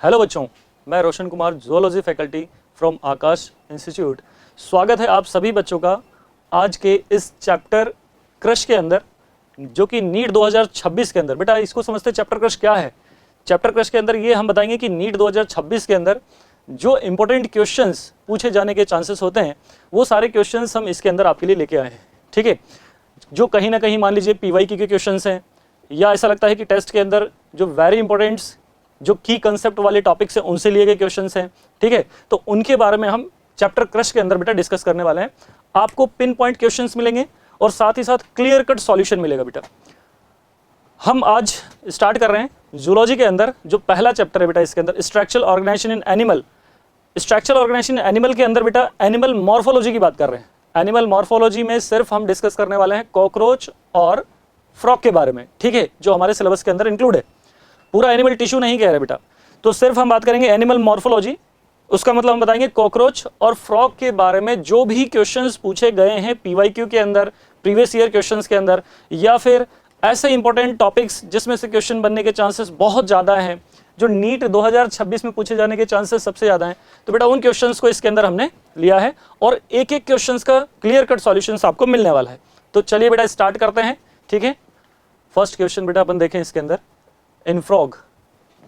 Hello बच्चों, मैं Roshan Kumar, zoology faculty from Aakash institute. स्वागत है आप सभी बच्चों का आज के इस चैप्टर क्रश के अंदर, जो कि नीट 2026 के अंदर। बेटा इसको समझते हैं चैप्टर क्रश क्या है। चैप्टर क्रश के अंदर ये हम बताएंगे कि नीट 2026 के अंदर जो इंपॉर्टेंट क्वेश्चंस पूछे जाने के चांसेस होते हैं, वो सारे क्वेश्चंस हम इसके अंदर आपके लिए लेके आए हैं। ठीक है, जो कहीं ना कहीं मान लीजिए पीवाईक्यू के क्वेश्चंस हैं, या ऐसा लगता है कि टेस्ट के अंदर जो वेरी इंपॉर्टेंट्स जो की कंसेप्ट वाले टॉपिक्स हैं उनसे लिए गए क्वेश्चंस हैं। ठीक है, तो उनके बारे में हम चैप्टर क्रश के अंदर बेटा डिस्कस करने वाले हैं। आपको पिन पॉइंट क्वेश्चंस मिलेंगे और साथ ही साथ क्लियर कट सॉल्यूशन मिलेगा। बेटा हम आज स्टार्ट कर रहे हैं जूलॉजी के अंदर जो पहला चैप्टर है बेटा, इसके अंदर structural organisation in animal. Structural organisation animal के अंदर बेटा एनिमल मॉर्फोलॉजी की बात कर रहे हैं। एनिमल मॉर्फोलॉजी में सिर्फ हम डिस्कस करने वाले हैं कॉकरोच और फ्रॉग के बारे में। ठीक है, जो हमारे सिलेबस के अंदर इंक्लूड है। पूरा एनिमल टिश्यू नहीं कह रहे बेटा, तो सिर्फ हम बात करेंगे एनिमल मॉर्फोलॉजी। उसका मतलब हम बताएंगे कॉकरोच और फ्रॉग के बारे में जो भी क्वेश्चंस पूछे गए हैं पीवाईक्यू के अंदर, प्रीवियस ईयर क्वेश्चंस के अंदर, या फिर ऐसे इंपॉर्टेंट टॉपिक्स जिसमें से क्वेश्चन बनने के चांसेस बहुत ज़्यादा हैं, जो नीट 2026 में पूछे जाने के चांसेस सबसे ज़्यादा हैं। तो बेटा उन क्वेश्चंस को इसके अंदर हमने लिया है और एक एक क्वेश्चंस का क्लियर कट सॉल्यूशंस आपको मिलने वाला है। तो चलिए बेटा स्टार्ट करते हैं। ठीक है, फर्स्ट क्वेश्चन बेटा अपन देखें इसके अंदर। In frog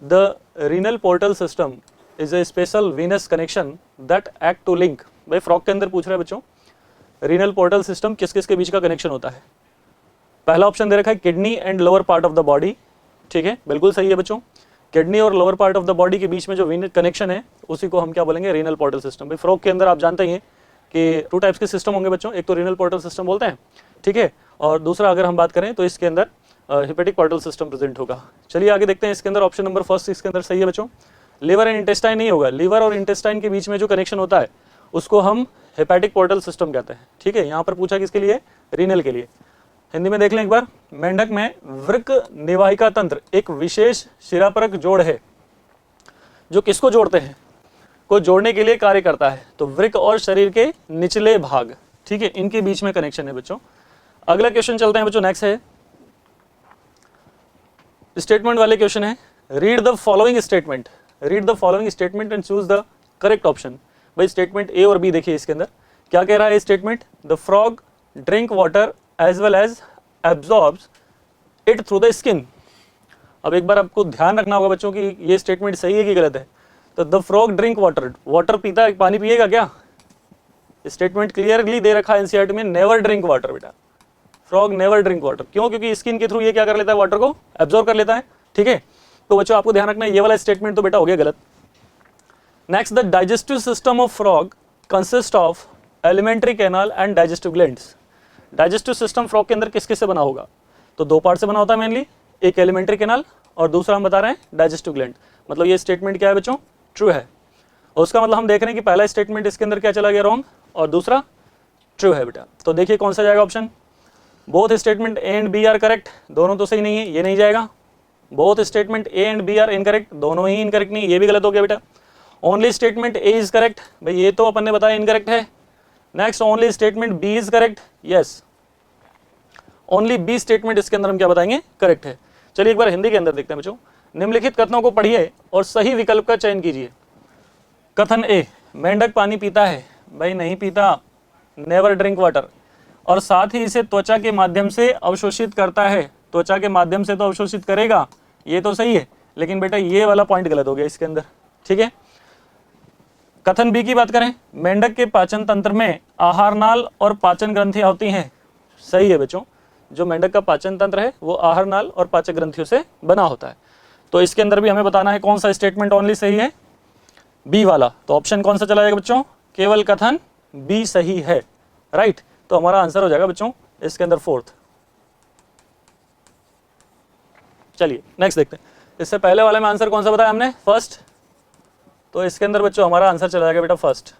the renal portal system is a special venous connection that act to link. भाई फ्रॉग के अंदर पूछ रहे हैं बच्चों, रीनल पोर्टल सिस्टम किस किस के बीच का कनेक्शन होता है। पहला ऑप्शन दे रखा है kidney and lower part of the body. ठीक है, बिल्कुल सही है बच्चों। किडनी और lower part of the body के बीच में जो वीनस कनेक्शन है उसी को हम क्या बोलेंगे, रीनल पोर्टल सिस्टम। भाई फ्रॉग के अंदर आप जानते ही हैं कि टू टाइप्स के सिस्टम होंगे बच्चों, एक तो रीनल पोर्टल सिस्टम बोलते हैं, ठीक है, और दूसरा अगर हम बात करें तो इसके अंदर हेपेटिक पोर्टल सिस्टम प्रेजेंट होगा। चलिए आगे देखते हैं। इसके अंदर ऑप्शन नंबर फर्स्ट इसके अंदर सही है बच्चों। लिवर एंड इंटेस्टाइन नहीं होगा, लिवर और इंटेस्टाइन के बीच में जो कनेक्शन होता है उसको हम हेपेटिक पोर्टल सिस्टम कहते हैं। ठीक है, यहाँ पर पूछा किसके लिए, रीनल के लिए। हिंदी में देख लें एक बार। मेंढक में वृक्क निवाहिका तंत्र एक विशेष शिरापरक जोड़ है जो किसको जोड़ते हैं, को जोड़ने के लिए कार्य करता है। तो वृक्क और शरीर के निचले भाग, ठीक है, इनके बीच में कनेक्शन है बच्चों। अगला क्वेश्चन चलते हैं बच्चों, नेक्स्ट है स्टेटमेंट वाले क्वेश्चन है। Read the following statement, read the following statement and choose the correct option. भाई स्टेटमेंट ए और बी देखिए इसके अंदर क्या कह रहा है statement. The frog drink water as well as absorbs it through the skin. अब एक बार आपको ध्यान रखना होगा बच्चों कि ये स्टेटमेंट सही है कि गलत है। तो the frog drink water, water पीता है, पानी पिएगा क्या। स्टेटमेंट क्लियरली दे रखा है एनसीईआरटी में, नेवर ड्रिंक वाटर। बेटा फ्रॉग नेवर ड्रिंक वाटर, क्यों, क्योंकि स्किन के थ्रू ये क्या कर लेता है, वाटर को एब्जॉर्ब कर लेता है। ठीक है, तो बच्चों आपको ध्यान रखना है ये वाला स्टेटमेंट तो बेटा हो गया गलत। Next, the digestive system of frog consist of alimentary canal and digestive glands. Digestive system frog के अंदर किस किस से बना होगा, तो दो पार्ट से बना होता है मेनली, एक एलिमेंट्री कैनाल और दूसरा हम बता रहे हैं डाइजेस्टिव ग्लैंड। मतलब ये स्टेटमेंट क्या है बच्चों, ट्रू है। और उसका मतलब हम देख रहे हैं कि पहला स्टेटमेंट इसके अंदर क्या चला गया, रॉन्ग, और दूसरा ट्रू है बेटा। तो देखिए कौन सा जाएगा option. Both statement A and B are correct, दोनों तो सही नहीं है, ये नहीं जाएगा। Both statement A and B are incorrect, दोनों ही इनकरेक्ट नहीं, ये भी गलत हो गया बेटा। Only statement A is correct, भाई ये तो अपन ने बताया इनकरेक्ट है। Next, only statement B is correct, yes, only B statement इसके अंदर हम क्या बताएंगे, करेक्ट है। चलिए एक बार हिंदी के अंदर देखते हैं बच्चों। निम्नलिखित कथनों को पढ़िए और सही विकल्प का चयन कीजिए। कथन ए, मेंढक पानी पीता है, भाई नहीं पीता, नेवर ड्रिंक वाटर, और साथ ही इसे त्वचा के माध्यम से अवशोषित करता है। त्वचा के माध्यम से तो अवशोषित करेगा, ये तो सही है, लेकिन बेटा ये वाला पॉइंट गलत हो गया इसके अंदर। ठीक है, कथन बी की बात करें, मेंढक के पाचन तंत्र में आहार नाल और पाचन ग्रंथियां होती हैं। सही है बच्चों, जो मेंढक का पाचन तंत्र है वो आहार नाल और पाचन ग्रंथियों से बना होता है। तो इसके अंदर भी हमें बताना है कौन सा स्टेटमेंट ओनली सही है, बी वाला। तो ऑप्शन कौन सा चला जाएगा बच्चों, केवल कथन बी सही है, राइट। तो हमारा आंसर हो जाएगा बच्चों इसके अंदर फोर्थ। चलिए नेक्स्ट देखते हैं। इससे पहले वाले में आंसर कौन सा बताया हमने, फर्स्ट, तो इसके अंदर बच्चों हमारा आंसर चला जाएगा बेटा फर्स्ट।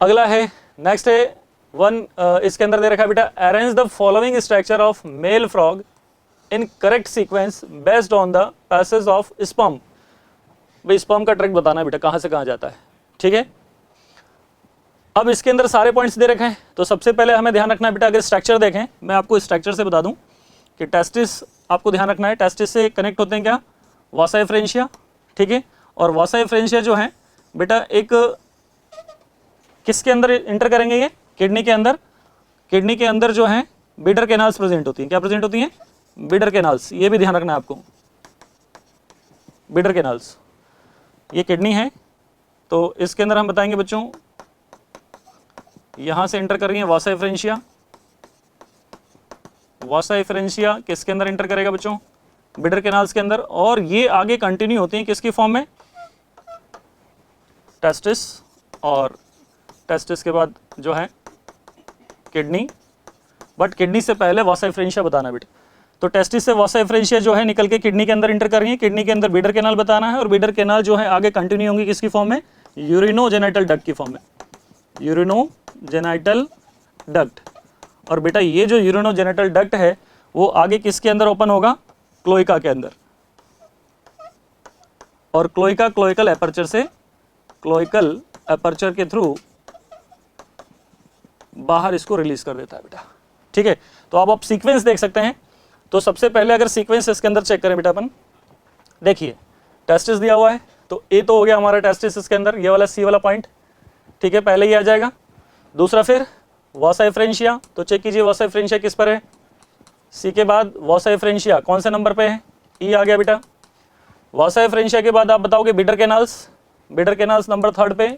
अगला है, नेक्स्ट है वन, इसके अंदर दे रखा है बेटा, arrange the following structure of male frog in correct sequence based on the passage of sperm. भाई स्पर्म का ट्रैक बताना है बेटा, कहां से कहां जाता है। ठीक है, अब इसके अंदर सारे पॉइंट्स दे रखे हैं। तो सबसे पहले हमें ध्यान रखना है बेटा, अगर स्ट्रक्चर देखें, मैं आपको स्ट्रक्चर से बता दूं कि टेस्टिस आपको ध्यान रखना है, टेस्टिस से कनेक्ट होते हैं क्या, वासा एफरेंशिया, ठीक है। और वासा एफरेंशिया जो है बेटा एक किसके अंदर इंटर करेंगे, ये किडनी के अंदर। किडनी के अंदर जो है बिडर कैनाल्स प्रेजेंट होती हैं। क्या प्रेजेंट होती हैं? Bidder canals. ये भी ध्यान रखना है आपको, बिडर कैनाल्स। ये किडनी है तो इसके अंदर हम बताएंगे बच्चों, यहां से इंटर कर रही है वासा एफरेंशिया। वासा एफरेंशिया किसके अंदर इंटर करेगा बच्चों? बिडर कैनाल्स के अंदर। और ये आगे कंटिन्यू होती है किसकी फॉर्म में? टेस्टिस, और टेस्टिस के बाद जो है किडनी, बट किडनी से पहले वासा एफरेंशिया बताना बेटा। तो टेस्टिस से वासा एफरेंशिया जो है निकल के किडनी के अंदर इंटर कर रही है, किडनी के अंदर बिडर कैनाल बताना है, और बिडर कैनाल जो है आगे कंटिन्यू होंगी किसकी फॉर्म में? यूरिनोजेनिटल डक्ट की फॉर्म में, यूरिनोजेनिटल डक्ट। और बेटा ये जो यूरिनोजेनिटल डक्ट है वो आगे किसके अंदर ओपन होगा? क्लोइका के अंदर। और क्लोइका क्लोइकल एपर्चर से, क्लोइकल एपर्चर के थ्रू बाहर इसको रिलीज कर देता है बेटा, ठीक है। तो अब आप सीक्वेंस देख सकते हैं। तो सबसे पहले अगर सीक्वेंस इसके अंदर चेक करें बेटा अपन, देखिए टेस्टिस दिया हुआ है तो ए तो हो गया हमारा टेस्टिस इसके अंदर, ये वाला सी वाला पॉइंट, ठीक है, पहले ही आ जाएगा। दूसरा फिर वासा एफरेंशिया, तो चेक कीजिए वासा एफरेंशिया किस पर है? सी के बाद वासा एफरेंशिया कौन से नंबर पे है? ई आ गया बेटा। वासा एफरेंशिया के बाद आप बताओगे bidder canals, bidder canals number 3 पे।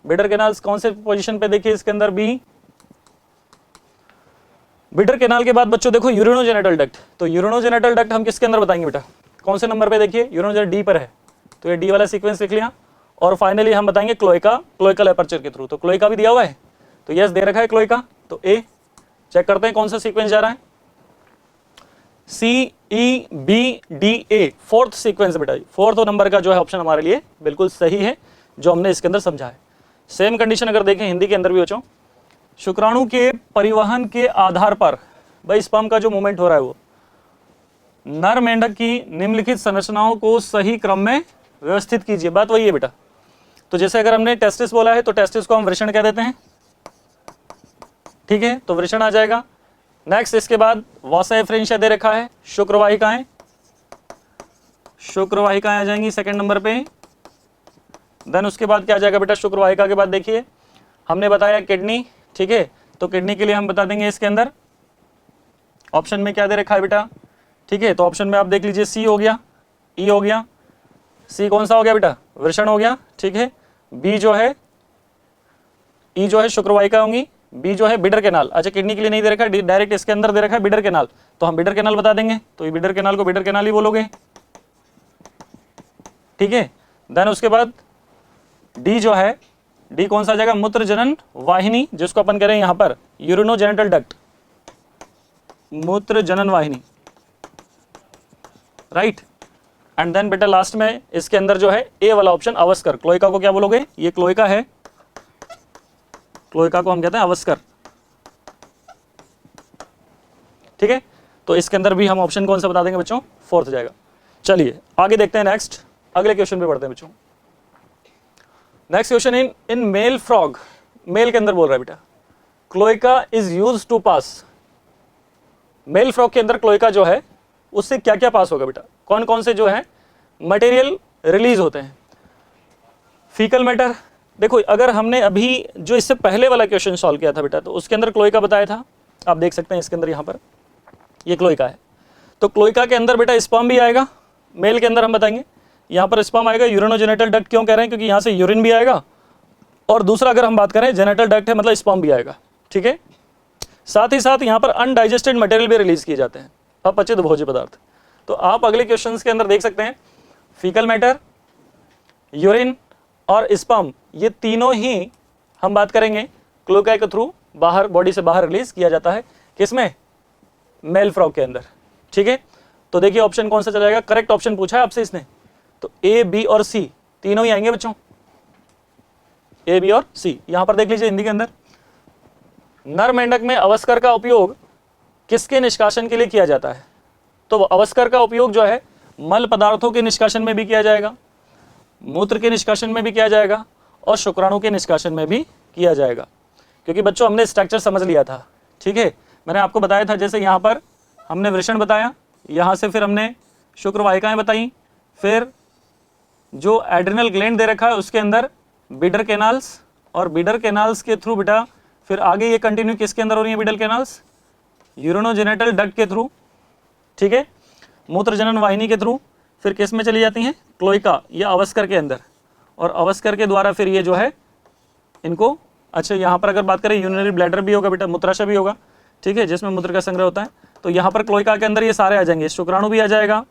बिडर कैनाल्स कौन से पोजीशन पे? देखिए इसके अंदर बी। बिडर कैनाल के बाद बच्चों देखो यूरिनोजेनिटल डक्ट, तो यूरिनोजेनिटल डक्ट हम किसके अंदर बताएंगे बेटा? कौन से नंबर पे? देखिए यूरिनोजेनिटल डी पर है, तो ये डी वाला सीक्वेंस लिख लिया। और फाइनली हम बताएंगे क्लोइका क्लोइकल एपर्चर के थ्रू, तो क्लोइका भी दिया हुआ है, तो यस दे रखा है क्लोइका, तो ए। चेक करते हैं कौन सा सीक्वेंस जा रहा है? C E B D A, fourth sequence बेटा, फोर्थ नंबर का जो है ऑप्शन हमारे लिए बिल्कुल सही है जो हमने इसके अंदर समझा है। सेम कंडीशन अगर देखें हिंदी के अंदर भी बच्चों, शुक्राणु के परिवहन के आधार पर भाई स्पर्म का जो मूवमेंट हो रहा है वो नर मेंढक की निम्नलिखित संरचनाओं को सही क्रम में व्यवस्थित कीजिए। बात वही है बेटा। तो जैसे अगर हमने टेस्टिस बोला है तो टेस्टिस को हम वृषण कह देते हैं, ठीक है, तो वृषण आ जाएगा। नेक्स्ट इसके बाद वासा एफरेंशिया दे रखा है, शुक्रवाहिकाएं, शुक्रवाहिकाएं आ जाएंगी सेकंड नंबर पे। देन उसके बाद क्या आ जाएगा बेटा? शुक्रवाहिका के बाद देखिए हमने बताया किडनी, ठीक है, तो किडनी के लिए हम बता देंगे इसके अंदर ऑप्शन में क्या दे रखा है बेटा, ठीक है। तो ऑप्शन में आप देख लीजिए सी हो गया, ई हो गया, सी कौन सा हो गया बेटा? वृषण हो गया, ठीक है। बी जो है, ई जो है शुक्रवाहिका होंगी, बी जो है बिडर कैनाल। अच्छा किडनी के लिए नहीं दे रखा है, डायरेक्ट इसके अंदर दे रखा है बिडर कैनाल, तो हम बिडर कैनाल बता देंगे, तो ये बिडर कैनाल को बिडर कैनाल ही बोलोगे, ठीक है। देन उसके बाद डी जो है, डी कौन सा आ जाएगा? मूत्र जनन वाहिनी, जिसको अपन कह रहे हैं यहां पर यूरिनोजेनिटल डक्ट, मूत्र जनन वाहिनी, राइट। एंड देन बेटा लास्ट में इसके अंदर जो है ए वाला ऑप्शन अवस्कर, क्लोइका को क्या बोलोगे? ये क्लोइका है, क्लोइका को हम कहते हैं अवस्कर, ठीक है। तो इसके अंदर भी हम ऑप्शन कौन सा बता देंगे बच्चों? फोर्थ जाएगा। चलिए आगे देखते हैं, नेक्स्ट अगले क्वेश्चन पे बढ़ते हैं बच्चों। Next question in male frog, male के अंदर बोल रहा है बेटा cloaca is used to pass. Male frog के अंदर क्लोइका जो है उससे क्या क्या पास होगा बेटा? कौन कौन से जो है मटेरियल रिलीज होते हैं? फीकल मैटर, देखो अगर हमने अभी जो इससे पहले वाला क्वेश्चन सॉल्व किया था बेटा तो उसके अंदर क्लोइका बताया था, आप देख सकते हैं इसके अंदर, यहाँ पर ये क्लोइका है, तो क्लोइका के अंदर बेटा स्पर्म भी आएगा, मेल के अंदर हम बताएंगे यहाँ पर स्पर्म आएगा। यूरिनोजेनिटल डक्ट क्यों कह रहे हैं? क्योंकि यहाँ से यूरिन भी आएगा, और दूसरा अगर हम बात करें जेनिटल डक्ट है मतलब स्पर्म भी आएगा, ठीक है। साथ ही साथ यहाँ पर अनडाइजेस्टेड मटेरियल भी रिलीज किए जाते हैं, अपचित भोज्य पदार्थ। तो आप अगले क्वेश्चंस के अंदर देख सकते हैं फीकल मैटर, यूरिन और स्पर्म, ये तीनों ही हम बात करेंगे क्लोइका के थ्रू बाहर, बॉडी से बाहर रिलीज किया जाता है, किसमें? मेल फ्रॉग के अंदर, ठीक है। तो देखिए ऑप्शन कौन सा चला जाएगा? करेक्ट ऑप्शन पूछा है आपसे इसने, तो ए बी और सी तीनों ही आएंगे बच्चों, ए बी और सी। यहां पर देख लीजिए हिंदी के अंदर, नर मेंढक में अवस्कर का उपयोग किसके निष्कासन के लिए किया जाता है? तो अवस्कर का उपयोग जो है मल पदार्थों के निष्कासन में भी किया जाएगा, मूत्र के निष्कासन में भी किया जाएगा, और शुक्राणु के निष्कासन में भी किया जाएगा। क्योंकि बच्चों हमने स्ट्रक्चर समझ लिया था, ठीक है, मैंने आपको बताया था, जैसे यहाँ पर हमने वृषण बताया, यहाँ से फिर हमने शुक्रवाहिकाएं बताई, फिर जो एड्रिनल ग्लैंड दे रखा है उसके अंदर बीडर कैनाल्स, और बीडर कैनाल्स के थ्रू बेटा फिर आगे ये कंटिन्यू किसके अंदर हो रही है बीडर कैनाल्स, यूरिनोजेनिटल डक्ट के थ्रू, ठीक है, मूत्रजनन वाहिनी के थ्रू, फिर किस में चली जाती हैं, क्लोइका या अवस्कर के अंदर, और अवस्कर के द्वारा फिर ये जो है इनको, अच्छा यहाँ पर अगर बात करें यूरिनरी ब्लैडर भी होगा बेटा, मूत्राशय भी होगा, ठीक है, जिसमें मूत्र का संग्रह होता है, तो यहाँ पर क्लोइका के अंदर ये सारे आ जाएंगे, शुक्राणु भी आ जाएगा,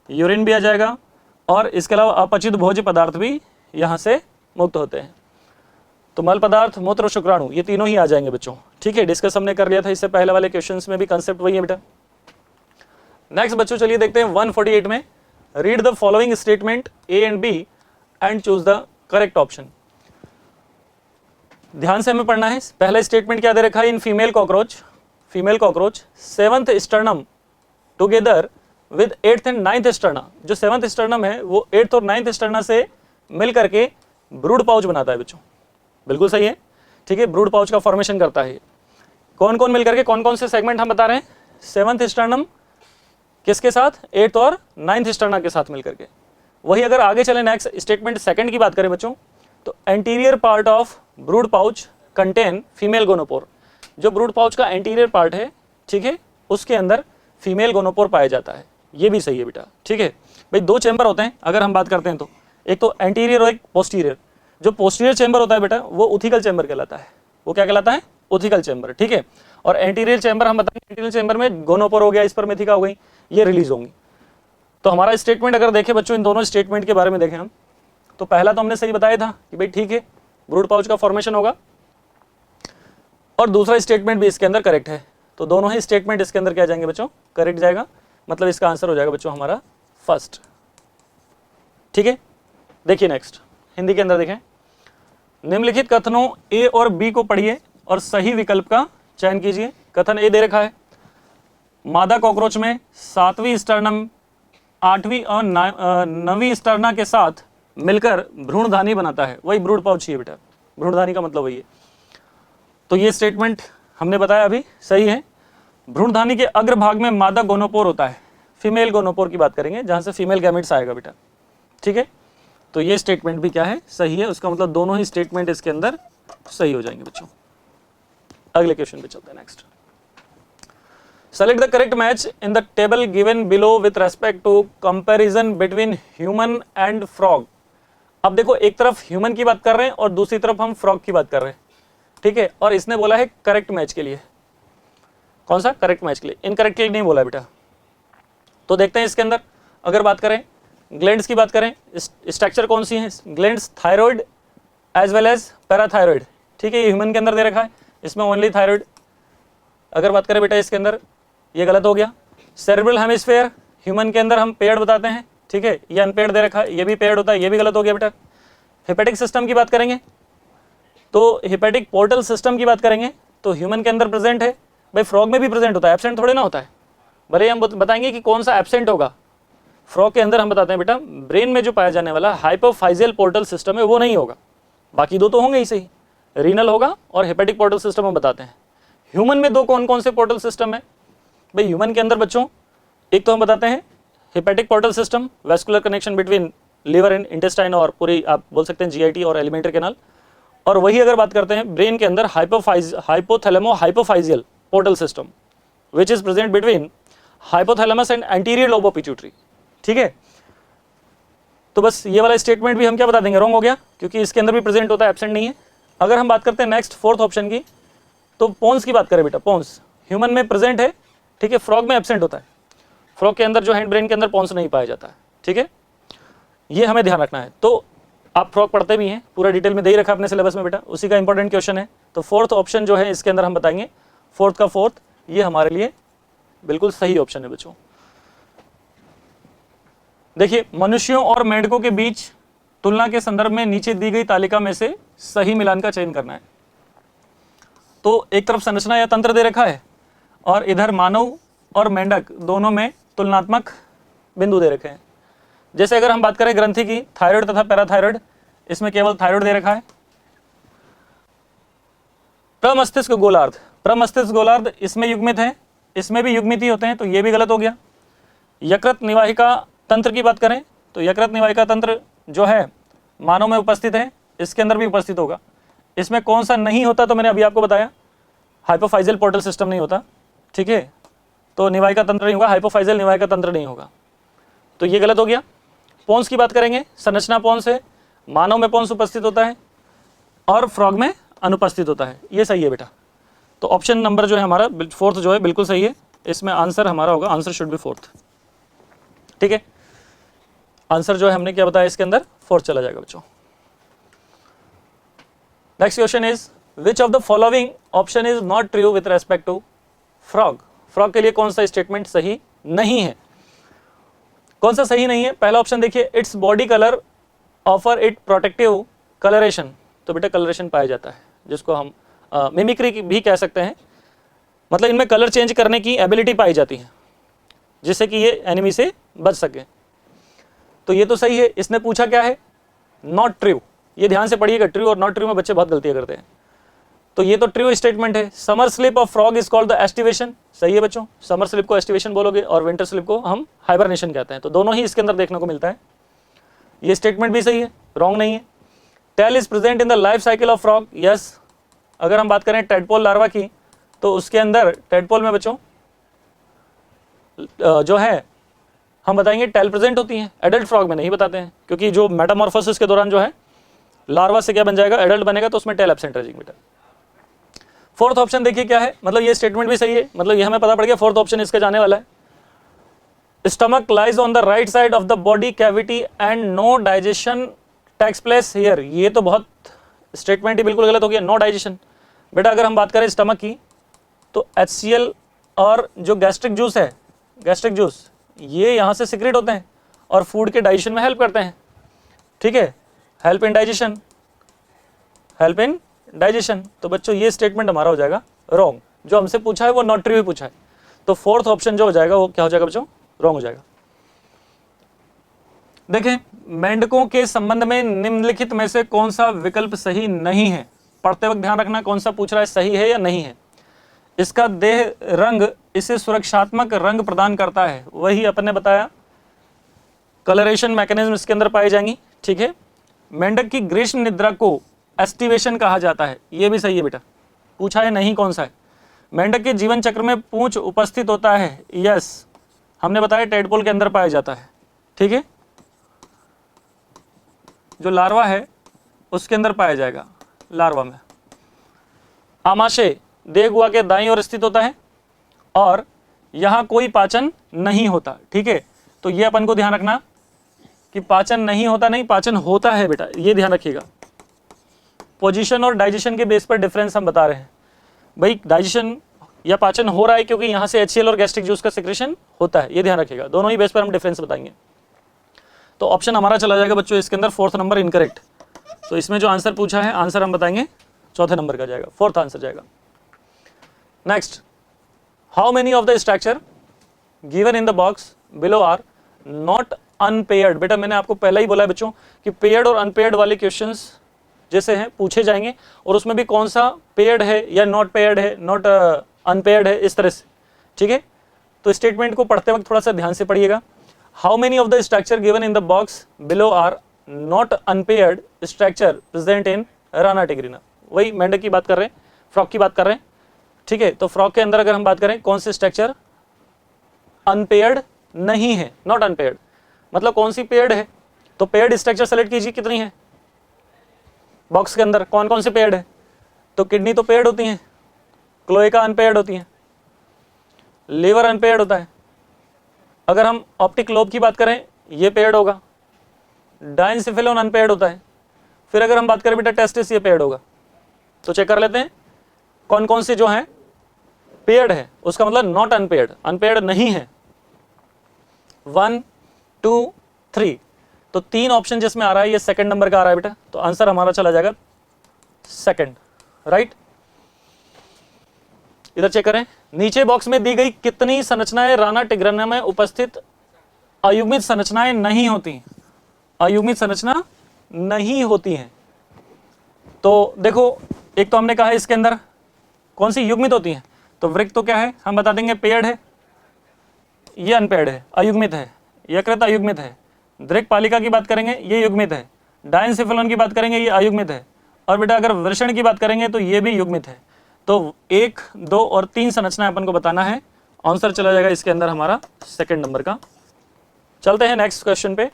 यूरिन भी आ जाएगा, और इसके अलावा अपचित भोज्य पदार्थ भी यहाँ से मुक्त होते हैं। तो मल पदार्थ, मूत्र और शुक्राणु ये तीनों ही आ जाएंगे बच्चों, ठीक है, डिस्कस हमने कर लिया था इससे पहले वाले क्वेश्चंस में भी, कंसेप्ट वही है बेटा। नेक्स्ट बच्चों चलिए देखते हैं 148 में, read the following statement A and B and choose the correct option. ध्यान से हमें पढ़ना है। पहला स्टेटमेंट क्या दे रखा है, इन female cockroach 7th sternum together with 8th and 9th sterna, जो 7th स्टर्नम है वो 8th और 9th स्टर्ना से मिल करके ब्रूड पाउच बनाता है बच्चों, बिल्कुल सही है, ठीक है, ब्रूड पाउच का फॉर्मेशन करता है। कौन कौन मिलकर के, कौन कौन से सेगमेंट हम बता रहे हैं, 7th स्टर्नम किसके साथ, 8th और 9th स्टर्ना के साथ मिलकर के। वही अगर आगे चले नेक्स्ट स्टेटमेंट सेकंड की बात करें बच्चों, तो anterior part of brood pouch contain female gonopore, जो ब्रूड पाउच का एंटीरियर पार्ट है, ठीक है, उसके अंदर फीमेल गोनोपोर पाया जाता है, ये भी सही है बेटा, ठीक है। भाई 2 चैम्बर होते हैं अगर हम बात करते हैं तो, एक तो एंटीरियर और एक पोस्टीरियर। जो पोस्टीरियर चैम्बर होता है बेटा वो उथिकल चैम्बर कहलाता है, वो क्या कहलाता है, उथिकल चैम्बर, ठीक है। और एंटीरियर चैम्बर हम बताएंगे, एंटीरियर चैम्बर में गोनोपोर हो गया, स्पर्मेथिका हो गई, ये रिलीज होंगी। तो हमारा स्टेटमेंट अगर देखें बच्चों, इन दोनों स्टेटमेंट के बारे में देखें हम, तो पहला तो हमने सही बताया था कि भाई ठीक है ब्रूड पाउच का फॉर्मेशन होगा, और दूसरा स्टेटमेंट भी इसके अंदर करेक्ट है, तो दोनों ही स्टेटमेंट इसके अंदर क्या जाएंगे बच्चों, करेक्ट जाएगा, मतलब इसका आंसर हो जाएगा बच्चों हमारा फर्स्ट, ठीक है। देखिए नेक्स्ट हिंदी के अंदर देखें, निम्नलिखित कथनों ए और बी को पढ़िए और सही विकल्प का चयन कीजिए। कथन ए दे रखा है, मादा कॉकरोच में 7वीं स्टर्नम 8वीं और 9वीं स्टर्ना के साथ मिलकर भ्रूणधानी बनाता है, वही ब्रूड पाउच ही है बेटा, भ्रूणधानी का मतलब वही है। तो ये स्टेटमेंट हमने बताया अभी सही है। भ्रूणधानी के अग्रभाग में मादा गोनोपोर होता है, फीमेल गोनोपोर की बात करेंगे जहां से फीमेल गैमेट्स आएगा बेटा, ठीक है। तो ये स्टेटमेंट भी क्या है, सही है, उसका मतलब दोनों ही स्टेटमेंट इसके अंदर सही हो जाएंगे बच्चों। अगले क्वेश्चन पे चलते हैं next. Select the correct match in the table given below with respect to comparison between human and frog. अब देखो एक तरफ ह्यूमन की बात कर रहे हैं और दूसरी तरफ हम फ्रॉग की बात कर रहे हैं, ठीक है, और इसने बोला है करेक्ट मैच के लिए। कौन सा, करेक्ट मैच के लिए, इनकरेक्ट के लिए नहीं बोला बेटा। तो देखते हैं इसके अंदर अगर बात करें ग्लैंड्स की बात करें, स्ट्रक्चर कौन सी है, glands thyroid as well as parathyroid, ठीक है, ये ह्यूमन के अंदर दे रखा है, इसमें ओनली थायराइड। अगर बात करें बेटा इसके अंदर, ये गलत हो गया। सेरेब्रल हेमिस्फीयर ह्यूमन के अंदर हम पेयर्ड बताते हैं, ठीक है, ये अनपेयर्ड दे रखा है, ये भी पेयर्ड होता है, ये भी गलत हो गया बेटा। हेपेटिक सिस्टम की बात करेंगे तो हेपेटिक पोर्टल सिस्टम की बात करेंगे तो ह्यूमन के अंदर प्रेजेंट है, भाई फ्रॉग में भी प्रेजेंट होता है, एब्सेंट थोड़ी ना होता है। भले हम बताएंगे कि कौन सा एब्सेंट होगा, फ्रॉग के अंदर हम बताते हैं बेटा ब्रेन में जो पाया जाने वाला हाइपोफाइजियल पोर्टल सिस्टम है वो नहीं होगा, बाकी दो तो होंगे ही सही, रीनल होगा और हेपेटिक पोर्टल सिस्टम हम बताते हैं। ह्यूमन में दो कौन कौन से पोर्टल सिस्टम है भाई, ह्यूमन के अंदर बच्चों एक तो हम बताते हैं hepatic portal system, vascular connection between liver and intestine और पूरी आप बोल सकते हैं जीआईटी और एलिमेंट्री कैनाल। और वही अगर बात करते हैं ब्रेन के अंदर hypothalamo hypophysial portal system which is present between hypothalamus and anterior lobe of pituitary, ठीक है। तो बस ये वाला स्टेटमेंट भी हम क्या बता देंगे, रॉन्ग हो गया, क्योंकि इसके अंदर भी प्रेजेंट होता है, एब्सेंट नहीं है। अगर हम बात करते हैं नेक्स्ट फोर्थ ऑप्शन की, तो पोन्स की बात करें बेटा, पोन्स ह्यूमन में प्रेजेंट है, ठीक है, फ्रॉग में एब्सेंट होता है, फ्रॉग के अंदर जो है ब्रेन के अंदर पोन्स नहीं पाया जाता है, ठीक है, ये हमें ध्यान रखना है। तो आप फ्रॉग पढ़ते भी हैं, पूरा डिटेल में दे ही रखा अपने सिलेबस में बेटा, उसी का इंपॉर्टेंट क्वेश्चन है। तो फोर्थ ऑप्शन जो है इसके अंदर हम बताएंगे, फोर्थ का फोर्थ, ये हमारे लिए बिल्कुल सही ऑप्शन है बच्चों। देखिए मनुष्यों और मेंढकों के बीच तुलना के संदर्भ में नीचे दी गई तालिका में से सही मिलान का चयन करना है। तो एक तरफ संरचना या तंत्र दे रखा है और इधर मानव और मेंढक दोनों में तुलनात्मक बिंदु दे रखे हैं। जैसे अगर हम बात करें ग्रंथि की, थायराइड तथा पैराथायराइड, इसमें केवल थायराइड दे रखा है। प्रमस्तिष्क गोलार्ध, प्रमस्तिष्क गोलार्ध इसमें युग्मित है, इसमें भी युग्मित ही होते हैं, तो ये भी गलत हो गया। यकृत निवाहिका तंत्र की बात करें तो यकृत निवाहिका तंत्र जो है मानव में उपस्थित है, इसके अंदर भी उपस्थित होगा। इसमें कौन सा नहीं होता, तो मैंने अभी आपको बताया हाइपोफाइजल पोर्टल सिस्टम नहीं होता, ठीक है, तो निवाहिका तंत्र नहीं होगा, हाइपोफाइजल निवाहिका तंत्र नहीं होगा, तो ये गलत हो गया। पोन्स की बात करेंगे, संरचना पोन्स है, मानव में पोन्स उपस्थित होता है और फ्रॉग में अनुपस्थित होता है, ये सही है बेटा। तो ऑप्शन नंबर जो है हमारा फोर्थ जो है बिल्कुल सही है, इसमें आंसर हमारा होगा, आंसर शुड बी फोर्थ, ठीक है। आंसर जो है हमने क्या बताया इसके अंदर, फोर्थ चला जाएगा बच्चों। Next question is which of the following option is not true with respect to frog. Frog के लिए कौन सा स्टेटमेंट सही नहीं है, कौन सा सही नहीं है। पहला ऑप्शन देखिए, its body colour offer it protective colouration, तो बेटा कलरेशन पाया जाता है, जिसको हम मिमिक्री भी कह सकते हैं, मतलब इनमें कलर चेंज करने की एबिलिटी पाई जाती है जिससे कि ये एनिमी से बच सके, तो ये तो सही है। इसने पूछा क्या है, नॉट ट्रू, ये ध्यान से पढ़िएगा, ट्रू और नॉट ट्रू में बच्चे बहुत गलतियां करते हैं, तो ये तो ट्रू स्टेटमेंट है। Summer slip of frog is called the aestivation, सही है बच्चों, समर स्लिप को एस्टिवेशन बोलोगे और विंटर स्लिप को हम हाइबरनेशन कहते हैं, तो दोनों ही इसके अंदर देखने को मिलता है, ये स्टेटमेंट भी सही है, रॉन्ग नहीं है। Tail is present in the life cycle of frog, yes. अगर हम बात करें टेडपोल लार्वा की, तो उसके अंदर टेडपोल में बच्चों जो है हम बताएंगे टेल प्रेजेंट होती है, एडल्ट फ्रॉग में नहीं बताते हैं, क्योंकि जो मेटामॉर्फोसिस के दौरान जो है लार्वा से क्या बन जाएगा, एडल्ट बनेगा, तो उसमें टेल एब्सेंट रहेगी बेटा। फोर्थ ऑप्शन देखिए क्या है, मतलब ये स्टेटमेंट भी सही है, मतलब ये हमें पता पड़ गया फोर्थ ऑप्शन इसका जाने वाला है। Stomach lies on the right side of the body cavity and no digestion takes place here, ये तो बहुत स्टेटमेंट ही बिल्कुल गलत हो गया, नो डाइजेशन। बेटा अगर हम बात करें स्टमक की, तो HCl और जो गैस्ट्रिक जूस है, गैस्ट्रिक जूस ये यहाँ से सिक्रेट होते हैं और फूड के डाइजेशन में हेल्प करते हैं, ठीक है, help in digestion, help in digestion. तो बच्चों ये स्टेटमेंट हमारा हो जाएगा रॉन्ग, जो हमसे पूछा है वो नॉट ट्रू ही पूछा है, तो फोर्थ ऑप्शन जो हो जाएगा वो क्या हो जाएगा बच्चों, रॉन्ग हो जाएगा। देखें, मेंढकों के संबंध में निम्नलिखित में से कौन सा विकल्प सही नहीं है, पढ़ते वक्त ध्यान रखना कौन सा पूछ रहा है, सही है या नहीं है। इसका देह रंग इसे सुरक्षात्मक रंग प्रदान करता है, वही अपने बताया, कलरेशन मैकेनिज्म इसके अंदर पाई जाएंगी, ठीक है। मेंढक की ग्रीष्म निद्रा को एस्टिवेशन कहा जाता है, ये भी सही है बेटा, पूछा है नहीं कौन सा है। मेंढक के जीवन चक्र में पूंछ उपस्थित होता है, यस, हमने बताया टेडपोल के अंदर पाया जाता है, ठीक है, जो लार्वा है उसके अंदर पाया जाएगा, लार्वा में। आमाशय देह गुहा के दाईं ओर स्थित होता है और यहाँ कोई पाचन नहीं होता, ठीक है, तो ये अपन को ध्यान रखना कि पाचन नहीं होता, नहीं पाचन होता है बेटा, ये ध्यान रखिएगा। पोजीशन और डाइजेशन के बेस पर डिफरेंस हम बता रहे हैं, भाई डाइजेशन या पाचन हो रहा है क्योंकि यहाँ से HCl और गैस्ट्रिक जूस का सिक्रेशन होता है, ये ध्यान रखिएगा, दोनों ही बेस पर हम डिफरेंस बताएंगे। तो ऑप्शन हमारा चला जाएगा बच्चों इसके अंदर फोर्थ नंबर इनकरेक्ट, तो इसमें जो आंसर पूछा है आंसर हम बताएंगे चौथे नंबर का जाएगा, फोर्थ आंसर जाएगा। Next, how many of the structure given in the box below are not unpaired. बेटा मैंने आपको पहले ही बोला है बच्चों कि पेयर्ड और अनपेयर्ड वाले क्वेश्चंस जैसे हैं पूछे जाएंगे, और उसमें भी कौन सा पेयर्ड है या नॉट पेयर्ड है, नॉट अनपेयर्ड है, इस तरह से, ठीक है। तो स्टेटमेंट को पढ़ते वक्त थोड़ा सा ध्यान से पढ़िएगा। How many of the structure given in the box below are not unpaired structure present in Rana tigrina, वही मेंढक की बात कर रहे हैं, फ्रॉग की बात कर रहे हैं, ठीक है। तो फ्रॉग के अंदर अगर हम बात करें कौन से स्ट्रक्चर अनपेयर्ड नहीं है, नॉट अनपेयर्ड, मतलब कौन सी पेयर्ड है, तो पेयर्ड स्ट्रक्चर सेलेक्ट कीजिए, कितनी है बॉक्स के अंदर, कौन कौन से पेयर्ड है, तो किडनी तो पेयर्ड होती हैं, क्लोएका अनपेयर्ड होती हैं, लीवर अनपेयर्ड होता है, अगर हम ऑप्टिक लोब की बात करें ये पेयर्ड होगा, डायनसिफिलोन अनपेयर्ड होता है, फिर अगर हम बात करें बेटा टेस्टिस ये पेयर्ड होगा। तो चेक कर लेते हैं कौन कौन से जो हैं पेयर्ड है, उसका मतलब नॉट अनपेयर्ड, अनपेयर्ड नहीं है। 1 2 3, तो 3 ऑप्शन जिसमें आ रहा है ये सेकंड नंबर का आ रहा है बेटा, तो आंसर हमारा चला जाएगा सेकंड, राइट। इधर चेक करें, नीचे बॉक्स में दी गई कितनी संरचनाएं राना टिग्रिना में उपस्थित अयुग्मित संरचनाएं नहीं होती, अयुग्मित संरचना नहीं होती हैं। तो देखो एक तो हमने कहा है इसके अंदर कौन सी युग्मित होती हैं, तो वृक्क तो क्या है हम बता देंगे पेयर्ड है, ये अनपेयर्ड है, अयुग्मित है, यकृत अयुग्मित है, दृक्पालिका की बात करेंगे ये युग्मित है, डायनसिफेलॉन की बात करेंगे ये अयुग्मित है, और बेटा अगर वृषण की बात करेंगे तो ये भी युग्मित है। तो 1, 2 और 3 संरचनाएं अपन को बताना है। आंसर चला जाएगा इसके अंदर हमारा सेकंड नंबर का। चलते हैं नेक्स्ट क्वेश्चन पे।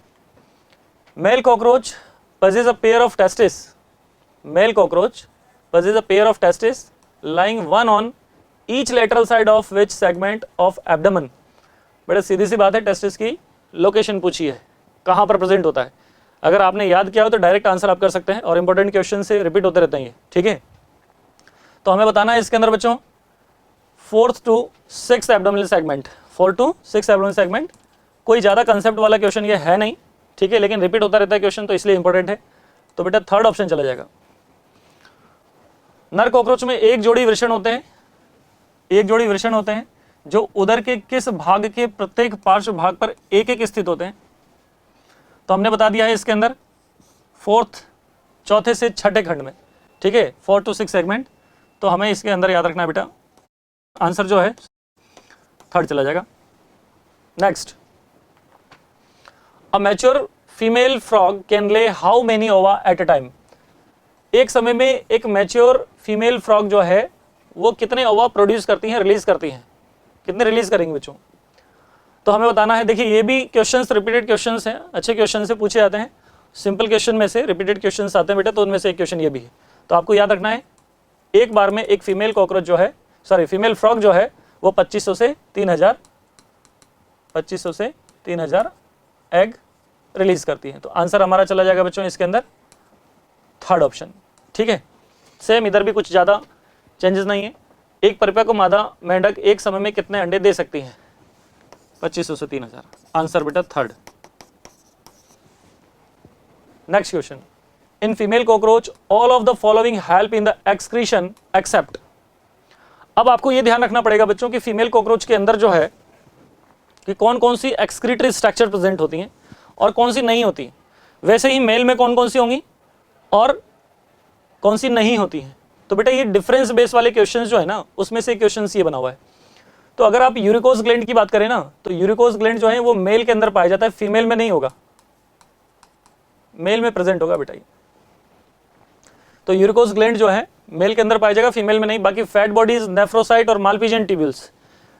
Male cockroach possess a pair of testes. Male cockroach possess a pair of testes lying one on each lateral side of which segment of abdomen. बड़े सीधी सी बात है, टेस्टिस की लोकेशन पूछी है, कहाँ पर प्रेजेंट होता है। अगर आपने याद किया हो तो डायरेक्ट आंसर आप कर सकते हैं, और इंपॉर्टेंट क्वेश्चन से रिपीट होते रहते हैं ये, ठीक है। तो हमें बताना है इसके अंदर बच्चों 4th to 6th abdominal segment, 4 to 6 abdominal segment. कोई ज़्यादा कंसेप्ट वाला क्वेश्चन ये है नहीं, ठीक है, लेकिन रिपीट होता रहता है क्वेश्चन तो इसलिए इंपॉर्टेंट है। तो बेटा थर्ड ऑप्शन चला जाएगा। नर कॉकरोच में एक जोड़ी वृषण होते हैं, एक जोड़ी वृषण होते हैं जो उदर के किस भाग के प्रत्येक पार्श्व भाग पर एक एक स्थित होते हैं। तो हमने बता दिया है इसके अंदर 4th, चौथे से छठे खंड में, ठीक है, 4 to 6 सेगमेंट। तो हमें इसके अंदर याद रखना है बेटा, आंसर जो है थर्ड चला जाएगा। Next, A mature female frog can lay how many ova at a time? एक समय में एक मैच्योर फीमेल फ्रॉग जो है वो कितने ओवा प्रोड्यूस करती हैं, रिलीज करती हैं, कितने रिलीज करेंगे बच्चों। तो हमें बताना है। देखिए ये भी क्वेश्चंस रिपीटेड क्वेश्चंस हैं, अच्छे क्वेश्चन से पूछे जाते हैं, सिंपल क्वेश्चन में से रिपीटेड क्वेश्चंस आते हैं बेटा, तो उनमें से एक क्वेश्चन ये भी है। तो आपको याद रखना है एक बार में एक फीमेल कॉकरोच जो है, सॉरी फीमेल फ्रॉग जो है वो 2500 से 3000 एग रिलीज करती है। तो आंसर हमारा चला जाएगा बच्चों इसके अंदर थर्ड ऑप्शन, ठीक है। सेम इधर भी कुछ ज़्यादा चेंजेस नहीं है। एक परिपक्व मादा मेंढक एक समय में कितने अंडे दे सकती है? 2500 से 3000। आंसर बेटा third. Next question, in female cockroach all of the following help in the excretion except. अब आपको यह ध्यान रखना पड़ेगा बच्चों कि फीमेल कॉकरोच के अंदर जो है कि कौन कौन सी एक्सक्रीटरी स्ट्रक्चर प्रेजेंट होती हैं और कौन सी नहीं होती। वैसे ही मेल में कौन कौन सी होंगी और कौन सी नहीं होती हैं। तो बेटा ये डिफरेंस बेस वाले क्वेश्चंस जो है ना, उसमें से क्वेश्चंस ये बना हुआ है। तो अगर आप यूरिकोस ग्लैंड की बात करें ना, तो यूरिकोस ग्लैंड जो है वो मेल के अंदर पाया जाता है, फीमेल में नहीं होगा, मेल में प्रेजेंट होगा बेटा ये। तो यूरिकोस ग्लैंड जो है मेल के अंदर पाया जाएगा, फीमेल में नहीं। बाकी फैट बॉडीज, नेफ्रोसाइट और मालपिजियन ट्यूब्यूल्स,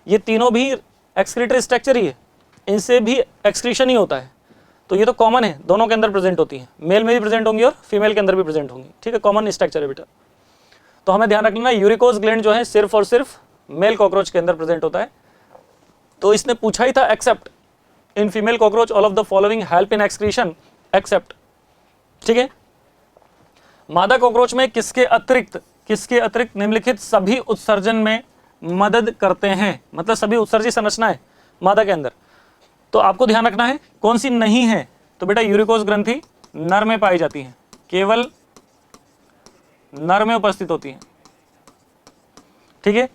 ये तीनों भी एक्सक्रीटरी स्ट्रक्चर ही है, इनसे भी एक्सक्रीशन ही होता है। तो ये तो कॉमन है, दोनों के अंदर प्रेजेंट होती है, मेल में भी प्रेजेंट होंगी और फीमेल के अंदर भी प्रेजेंट होंगी, ठीक है, कॉमन स्ट्रक्चर है बेटा। तो हमें ध्यान रखना यूरिकोस ग्लैंड जो है सिर्फ और सिर्फ मेल कॉकरोच के अंदर प्रेजेंट होता है। तो इसने पूछा ही था except in female cockroach all of the following help in excretion except, ठीक है। मादा कॉकरोच में किसके अतिरिक्त निम्नलिखित सभी उत्सर्जन में मदद करते हैं, मतलब सभी उत्सर्जी संरचनाएं मादा के अंदर। तो आपको ध्यान रखना है कौन सी नहीं है। तो बेटा यूरिकोस ग्रंथि नर में पाई जाती है, केवल नर में उपस्थित होती है, ठीक है।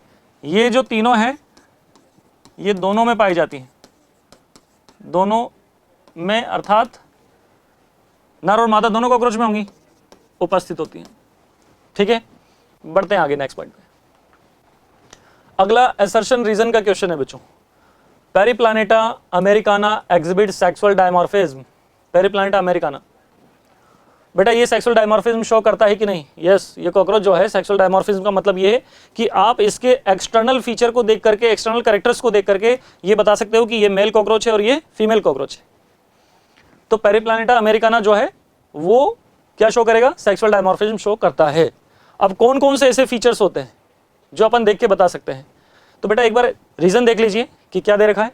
ये जो तीनों हैं ये दोनों में पाई जाती हैं, दोनों में, अर्थात नर और मादा दोनों कॉकरोच में होंगी, उपस्थित होती हैं, ठीक है। बढ़ते हैं आगे नेक्स्ट पॉइंट पे। अगला एसर्शन रीजन का क्वेश्चन है बच्चों। पेरिप्लानेटा Americana exhibit sexual dimorphism. पेरिप्लानेटा Americana बेटा ये सेक्सुअल डायमॉर्फिज्म शो करता है कि नहीं? यस, ये कॉकरोच जो है सेक्सुअल डायमॉर्फिज्म का मतलब ये है कि आप इसके एक्सटर्नल फीचर को देख करके, एक्सटर्नल कैरेक्टर्स को देख करके ये बता सकते हो कि ये मेल कॉकरोच है और ये फीमेल कॉकरोच है। तो पेरिप्लानेटा अमेरिकाना जो है वो क्या शो करेगा? सेक्सुअल डायमॉर्फिज्म शो करता है। अब कौन कौन से ऐसे फीचर्स होते हैं जो अपन देख के बता सकते हैं? तो बेटा एक बार रीजन देख लीजिए कि क्या दे रखा है।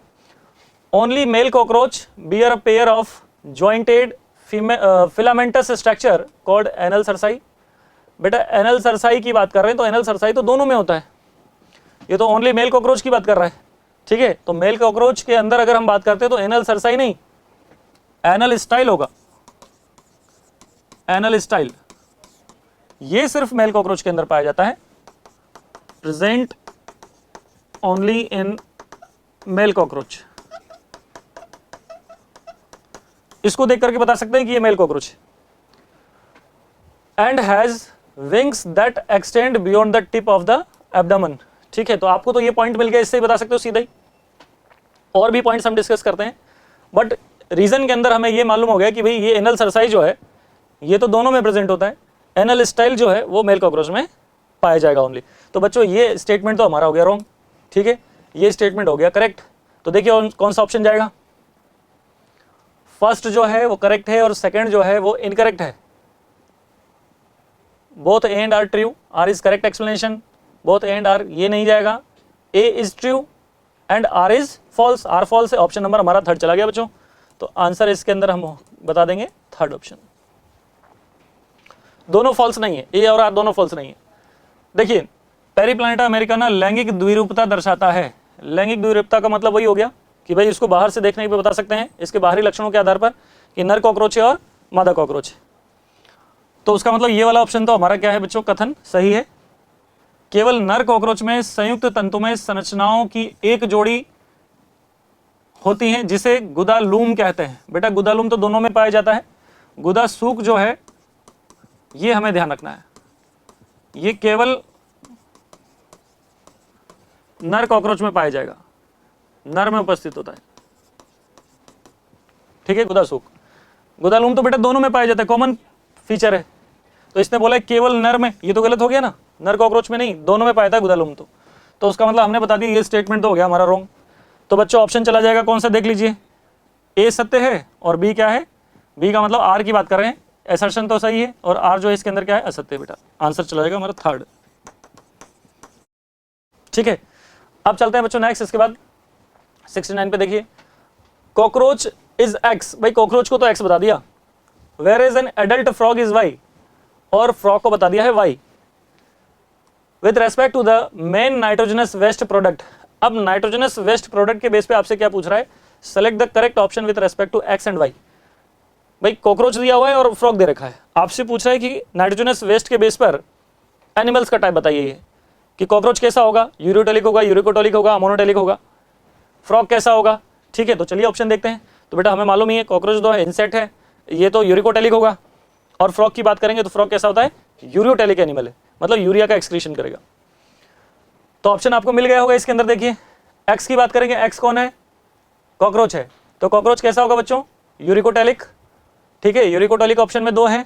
Only male cockroach bear a pair of jointed filamentous structure called anal cerci. बेटा एनल सरसाई की बात कर रहे हैं, तो एनल सरसाई तो दोनों में होता है, ये तो ओनली मेल कॉकरोच की बात कर रहा है, ठीक है। तो मेल कॉकरोच के अंदर अगर हम बात करते हैं तो एनल सरसाई नहीं, एनल स्टाइल होगा, एनल स्टाइल। ये सिर्फ मेल कॉकरोच के अंदर पाया जाता है, present only in male cockroach. इसको देख करके बता सकते हैं कि ये मेल कॉकरोच है। And has wings that extend beyond the tip of the abdomen, ठीक है। तो आपको तो ये पॉइंट मिल गया, इससे ही बता सकते हो सीधा ही। और भी पॉइंट्स हम डिस्कस करते हैं, बट रीजन के अंदर हमें ये मालूम हो गया कि भाई ये एनल सरसाई जो है ये तो दोनों में प्रेजेंट होता है, एनल स्टाइल जो है वो मेल कॉकरोच में पाया जाएगा ओनली। तो बच्चों ये स्टेटमेंट तो हमारा हो गया रॉन्ग, ठीक है, ये स्टेटमेंट हो गया करेक्ट। तो देखिए कौन सा ऑप्शन जाएगा, फर्स्ट जो है वो करेक्ट है और सेकंड जो है वो इनकरेक्ट है। Both A and R true, R is correct explanation, both A and R ये नहीं जाएगा, A is true and R is false, R false है। ऑप्शन नंबर हमारा थर्ड चला गया बच्चों, तो आंसर इसके अंदर हम बता देंगे थर्ड ऑप्शन। दोनों फॉल्स नहीं है, ए और आर दोनों फॉल्स नहीं है। देखिए पेरीप्लैनेटा अमेरिकाना लैंगिक द्विरूपता दर्शाता है। लैंगिक द्विरूपता का मतलब वही हो गया कि भाई इसको बाहर से देखने पे बता सकते हैं इसके बाहरी लक्षणों के आधार पर कि नर कॉकरोच है और मादा कॉकरोच है। तो उसका मतलब ये वाला ऑप्शन तो हमारा क्या है बच्चों, कथन सही है। केवल नर कॉकरोच में संयुक्त तंतुमय संरचनाओं की एक जोड़ी होती है जिसे गुदालूम कहते हैं। बेटा गुदालूम तो दोनों में पाया जाता है, गुदा सूक जो है ये हमें ध्यान रखना है, ये केवल नर कॉकरोच में पाया जाएगा, नर में उपस्थित होता है, ठीक है। गुदासूक, गुदालूम तो बेटा दोनों में पाया जाता है, कॉमन फीचर है। तो इसने बोला केवल नर में, ये तो गलत हो गया ना, नर कॉकरोच में नहीं दोनों में पाया था गुदालूम। तो उसका मतलब हमने बता दिया ये स्टेटमेंट तो हो गया हमारा रॉन्ग। तो बच्चों ऑप्शन चला जाएगा कौन सा, देख लीजिए, ए सत्य है और बी क्या है, बी का मतलब आर की बात कर रहे हैं, असर्शन तो सही है और आर जो है इसके अंदर क्या है, असत्य। बेटा आंसर चला जाएगा हमारा थर्ड, ठीक है। अब चलते हैं बच्चों नेक्स्ट, इसके बाद 69 पे देखिए, कॉकरोच इज एक्स, भाई कॉकरोच को तो एक्स बता दिया, where is an adult frog is Y, और फ्रॉग को बता दिया है Y. With respect to the main nitrogenous waste product, अब नाइट्रोजनस वेस्ट प्रोडक्ट के बेस पे आपसे क्या पूछ रहा है, select the correct option with respect to X and Y. भाई कॉकरोच दिया हुआ है और फ्रॉग दे रखा है, आपसे पूछ रहा है कि नाइट्रोजनस वेस्ट के बेस पर एनिमल्स का टाइप बताइए कि कॉकरोच कैसा होगा, यूरियोटेलिक होगा, यूरिकोटोलिक होगा, अमोनोटेलिक होगा, फ्रॉग कैसा होगा, ठीक है। तो चलिए ऑप्शन देखते हैं। तो बेटा हमें मालूम ही है कॉकरोच जो है इंसेक्ट है, ये तो यूरिकोटेलिक होगा, और फ्रॉग की बात करेंगे तो फ्रॉग कैसा होता है, यूरियोटेलिक एनिमल है, मतलब यूरिया का एक्सक्रीशन करेगा। तो ऑप्शन आपको मिल गया होगा इसके अंदर। देखिए एक्स की बात करेंगे, एक्स कौन है, कॉकरोच है, तो कॉकरोच कैसा होगा बच्चों, यूरिकोटेलिक, ठीक है। यूरिकोटेलिक ऑप्शन में दो है,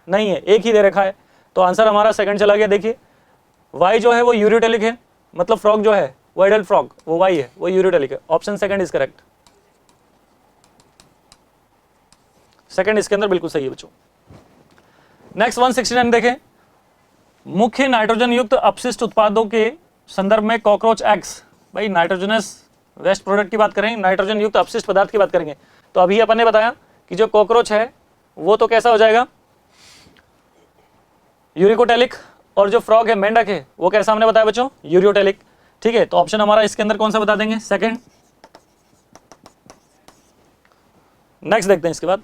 नहीं है, एक ही दे रखा है, तो आंसर हमारा सेकंड चला गया। देखिए वाई जो है वो यूरियोटेलिक है, मतलब फ्रॉग जो है वो एडल्ट फ्रॉग वो वाई है, वो यूरियोटेलिक है, option second is correct, second इसके अंदर बिल्कुल सही है बच्चों। नेक्स्ट 169 देखें, मुख्य नाइट्रोजन युक्त अपशिष्ट उत्पादों के संदर्भ में कॉकरोच एक्स, भाई नाइट्रोजनस वेस्ट प्रोडक्ट की बात करें, नाइट्रोजन युक्त अपशिष्ट पदार्थ की बात करेंगे, तो अभी अपन ने बताया कि जो कॉकरोच है वो तो कैसा हो जाएगा, यूरिकोटेलिक, और जो फ्रॉग है मेंढक है वो कैसा हमने बताया बच्चों, यूरियोटेलिक, ठीक है। तो ऑप्शन हमारा इसके अंदर कौन सा बता देंगे, सेकंड। नेक्स्ट देखते हैं इसके बाद,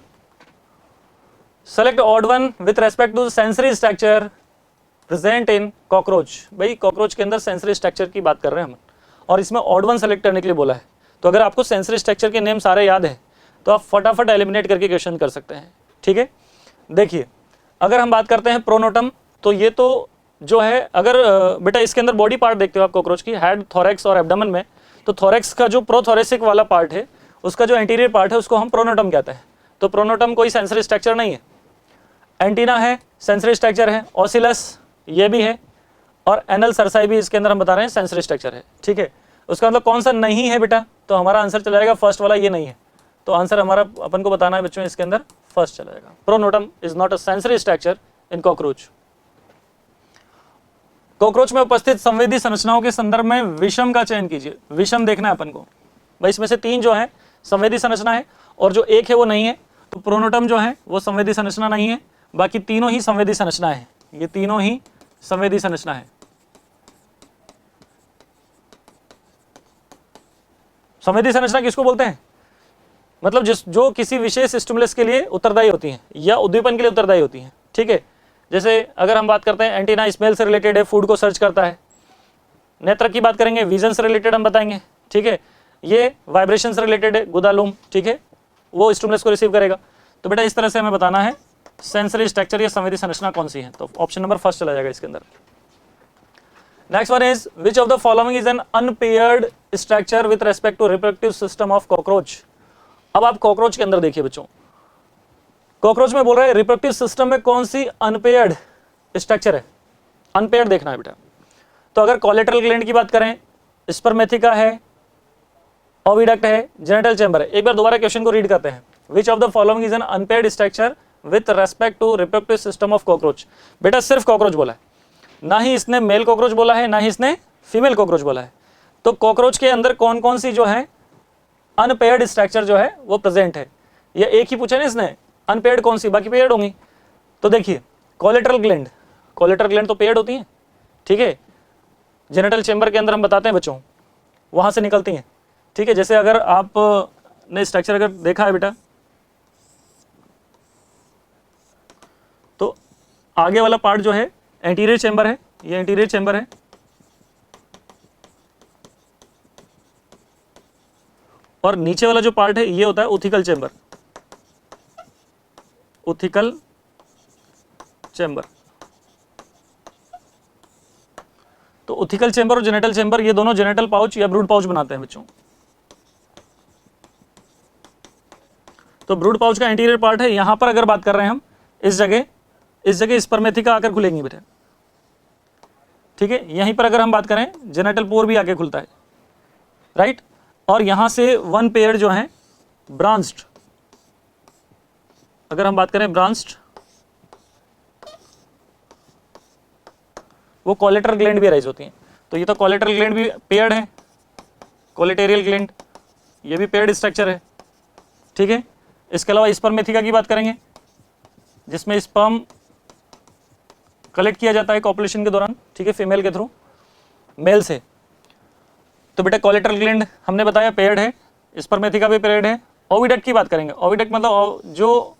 select odd one with respect to sensory structure present in cockroach. भाई कॉकरोच के अंदर सेंसरी स्ट्रक्चर की बात कर रहे हैं हम, और इसमें ऑड वन सेलेक्ट करने के लिए बोला है। तो अगर आपको सेंसरी स्ट्रक्चर के नेम सारे याद है तो आप फटाफट एलिमिनेट करके क्वेश्चन कर सकते हैं, ठीक है। देखिए अगर हम बात करते हैं प्रोनोटम, तो ये तो जो है, अगर बेटा इसके अंदर बॉडी पार्ट देखते हो आप कॉकरोच की, हेड, थोरैक्स और एब्डोमेन में, तो थोरैक्स का जो प्रोथोरेसिक वाला पार्ट है उसका जो एंटीरियर पार्ट है उसको हम प्रोनोटम कहते हैं। तो प्रोनोटम कोई सेंसरी स्ट्रक्चर नहीं है, एंटीना है, सेंसरी स्ट्रक्चर है, ओसिलस ये भी है, और एनल सरसाई भी इसके अंदर हम बता रहे हैं सेंसरी स्ट्रक्चर है, ठीक है। उसका मतलब कौन सा नहीं है बेटा, तो हमारा आंसर चला जाएगा फर्स्ट वाला, ये नहीं है। तो आंसर हमारा अपन को बताना है बच्चों, इसके अंदर फर्स्ट चला जाएगा, pronotum is not a sensory structure in cockroach. Cockroach में उपस्थित संवेदी संरचनाओं के संदर्भ में विषम का चयन कीजिए। विषम देखना है अपन को, भाई इसमें से तीन जो है संवेदी संरचना है और जो एक है वो नहीं है, तो प्रोनोटम जो है वो संवेदी संरचना नहीं है, बाकी तीनों ही संवेदी संरचना है, ये तीनों ही संवेदी संरचना है। संवेदी संरचना किसको बोलते हैं, मतलब जो किसी विशेष स्टिमुलस के लिए उत्तरदायी होती हैं या उद्दीपन के लिए उत्तरदायी होती हैं, ठीक है। जैसे अगर हम बात करते हैं एंटीना स्मेल से रिलेटेड है, फूड को सर्च करता है। नेत्र की बात करेंगे, विजन से रिलेटेड हम बताएंगे, ठीक है। ये वाइब्रेशन से रिलेटेड है, गुदालूम, ठीक है, वो स्टिमुलस को रिसीव करेगा। तो बेटा इस तरह से हमें बताना है सेंसरी स्ट्रक्चर या संवेदी संरचना कौन सी है, तो ऑप्शन नंबर फर्स्ट चला जाएगा इसके अंदर। Next one is which of the following is an unpaired structure with respect to reproductive system of cockroach. अब आप कॉकरोच के अंदर देखिए बच्चों, कॉकरोच में बोल रहा है रिप्रोडक्टिव सिस्टम में कौन सी अनपेयर्ड स्ट्रक्चर है, अनपेयर्ड देखना है बेटा। तो अगर कोलेटरल ग्लैंड की बात करें, स्पर्मेथिका है, ओविडक्ट है, जेनिटल चैम्बर है। एक बार दोबारा क्वेश्चन को रीड करते हैं। Which of the following is an unpaired structure with respect to reproductive system of cockroach. बेटा सिर्फ कॉकरोच बोला है, ना ही इसने मेल कॉकरोच बोला है, ना ही इसने फीमेल कॉकरोच बोला है। तो कॉकरोच के अंदर कौन कौन सी जो है अनपेयर्ड स्ट्रक्चर जो है वो प्रेजेंट है, ये एक ही पूछा ना इसने, अनपेयर्ड कौन सी, बाकी पेयर्ड होंगी। तो देखिए कोलेटरल ग्लैंड, कोलेटरल ग्लैंड तो पेयर्ड होती हैं, ठीक है। जेनिटल चैम्बर के अंदर हम बताते हैं बच्चों, वहां से निकलती हैं, ठीक है। जैसे अगर आप ने स्ट्रक्चर अगर देखा है बेटा, तो आगे वाला पार्ट जो है एंटीरियर चैम्बर है, ये एंटीरियर चैम्बर है, और नीचे वाला जो पार्ट है ये होता है उथिकल चैम्बर, उथिकल चैम्बर। तो उथिकल चैम्बर और जेनिटल चैम्बर ये दोनों जेनिटल पाउच या ब्रूड पाउच बनाते हैं बच्चों। तो ब्रूड पाउच का एंटीरियर पार्ट है, यहां पर अगर बात कर रहे हैं हम, इस जगह स्पर्मेथिका आकर खुलेंगी बेटा, ठीक है। यहीं पर अगर हम बात करें जेनिटल पोर भी आके खुलता है, राइट। और यहां से वन पेयर जो है ब्रांच्ड, अगर हम बात करें ब्रांच्ड, वो कोलेटरल ग्लैंड भी अराइज होती हैं। तो ये तो कोलेटरल ग्लैंड भी पेयर्ड है, कोलेटेरियल ग्लैंड ये भी पेयर्ड स्ट्रक्चर है, ठीक है। इसके अलावा स्पर्मेथिका की बात करेंगे, जिसमें स्पर्म कलेक्ट किया जाता है कॉपुलेशन के दौरान, ठीक है, फीमेल के थ्रू, मेल से। तो बेटा कोलेटरल ग्लैंड हमने बताया पेयर्ड है, स्पर्मेथिका भी पेयर्ड है। ओविडक्ट की बात करेंगे, ओविडक्ट मतलब जो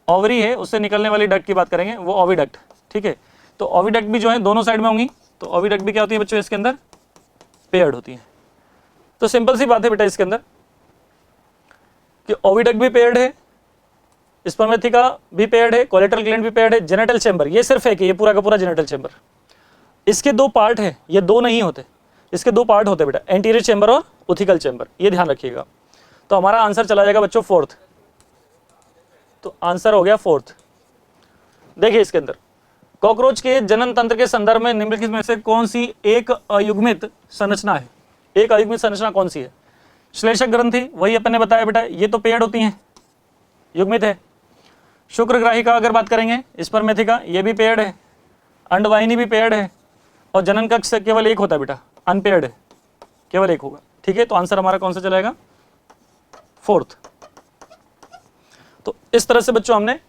ओवरी है उससे निकलने वाली डक्ट की बात करेंगे, वो ओविडक्ट, ठीक है। तो ओविडक्ट भी जो है दोनों साइड में होंगी, तो ओविडक्ट भी क्या होती है बच्चों इसके अंदर, पेयर्ड होती है। तो सिंपल सी बात है बेटा इसके अंदर कि ओविडक्ट भी पेयर्ड है, स्पर्मेथिका भी पेयर्ड है, कोलेटरल ग्लैंड भी पेयर्ड है, जेनिटल चैम्बर ये सिर्फ है कि ये पूरा का पूरा जेनिटल चैम्बर, इसके दो पार्ट है, ये दो नहीं होते, इसके दो पार्ट होते बेटा, एंटीरियर चैम्बर और उथिकल चैम्बर, ये ध्यान रखिएगा। तो हमारा आंसर चला जाएगा बच्चों फोर्थ, तो आंसर हो गया फोर्थ। देखिए इसके अंदर कॉकरोच के जनन तंत्र के संदर्भ में निम्नलिखित में से कौन सी एक अयुग्मित संरचना है, एक अयुग्मित संरचना कौन सी है। श्लेषक ग्रंथि, वही अपन ने बताया बेटा, ये तो पेयर्ड होती हैं, युग्मित है। शुक्रग्राहिका अगर बात करेंगे, स्पर्मेथिका ये भी पेयर्ड है, अंडवाहिनी भी पेयर्ड है, और जनन कक्ष केवल एक होता है बेटा, अनपेयर्ड है, केवल एक होगा, ठीक है। तो आंसर हमारा कौन सा चलाएगा, फोर्थ। तो इस तरह से बच्चों हमने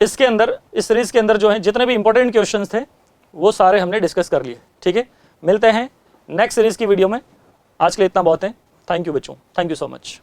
इसके अंदर, इस सीरीज के अंदर जो है जितने भी इंपॉर्टेंट क्वेश्चंस थे वो सारे हमने डिस्कस कर लिए, ठीक है। मिलते हैं नेक्स्ट सीरीज की वीडियो में, आज के लिए इतना बहुत है। थैंक यू बच्चों, थैंक यू सो मच।